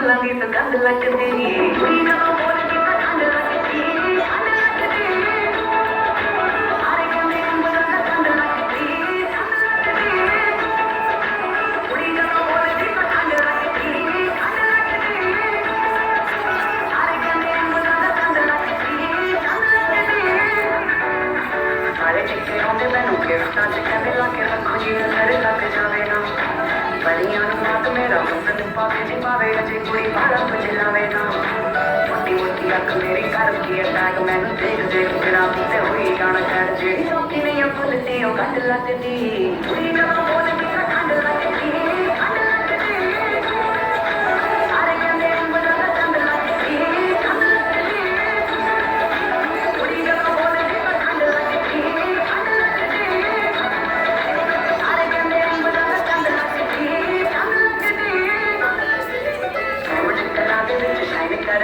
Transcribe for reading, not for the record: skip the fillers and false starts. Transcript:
ਬੋਲਾਂਗੀ ਤਾਂ ਗੰਦ ਲੱਗਦੀ ਕੁੜੀ ਜਦੋਂ ਬੋਲਦੀ ਤਾਂ ਠੰਡ ਲੱਗਦੀ ਠੰਡ ਲੱਗਦੀ ਸਾਰੇ ਕਹਿੰਦੇ ਅੰਬਰਾਂ ਦਾ ਠੰਡ ਲੱਗਦੀ ਠੰਡ ਲੱਗਦੀ ਕੁੜੀ ਜਦੋਂ ਬੋਲਦੀ ਤਾਂ ਠੰਡ ਲੱਗਦੀ ਠੰਡ ਲੱਗਦੀ ਸਾਰੇ ਕਹਿੰਦੇ ਅੰਬਰਾਂ ਦਾ ਠੰਡ ਲੱਗਦੀ ਠੰਡ ਲੱਗਦੀ ਸਾਰੇ ਟਿੱਕੇ ਆਉਂਦੇ ਮੈਨੂੰ ਗਿਫਟਾਂ ਚ ਕਹਿੰਦੇ ਲਾ ਕੇ ਰੱਖੋ ਜੀ ਨਜ਼ਰ ਲੱਗ ਜਾਵੇ ਨਾ ਬੜੀਆਂ ਨੂੰ ਮਾਤ ਮੇਰਾ ਮੁੰਡ ਪਾਵੇ ਨਹੀਂ ਪਾਵੇ ਅਜੇ ਕੁੜੀ ਬਾਹਰ ਕੁਝ ਲਾਵੇ ਨਾ ਮੋਟੀ ਮੋਟੀ ਅੱਖ ਮੇਰੀ ਕਰ ਕੀ ਅਟੈਕ ਮੈਨੂੰ ਦੇਖ ਦੇਖ ਤੇਰਾ ਤੇ ਹੋਈ ਜਾਣ ਛੱਡ ਜਿਹੜੀ ਲੋਕੀ ਨਹੀਂ ਭੁੱਲਦੀ ਉਹ ਕੱਢ ਲੱਗਦੀ ਕੁੜੀ ਜਦੋਂ ਬੋਲਦੀ ਤਾਂ ਠੰਡ ਲੱਗਦੀ ਠੰਡ ਲੱਗਦੀ ਸਾਰੇ ਕਹਿੰਦੇ ਅੰਬਰਾਂ ਦਾ ਠੰਡ ਲੱਗਦੀ ਠੰਡ ਲੱਗਦੀ ਕੁੜੀ ਜਦੋਂ ਬੋਲਦੀ ਤਾਂ ਠੰਡ ਲੱਗਦੀ ਠੰਡ ਲੱਗਦੀ ਸਾਰੇ ਕਹਿੰਦੇ ਅੰਬਰਾਂ ਦਾ ਠੰਡ ਲੱਗਦੀ ਠੰਡ ਲੱਗਦੀ ਸ਼ਾਇਨ ਕਰ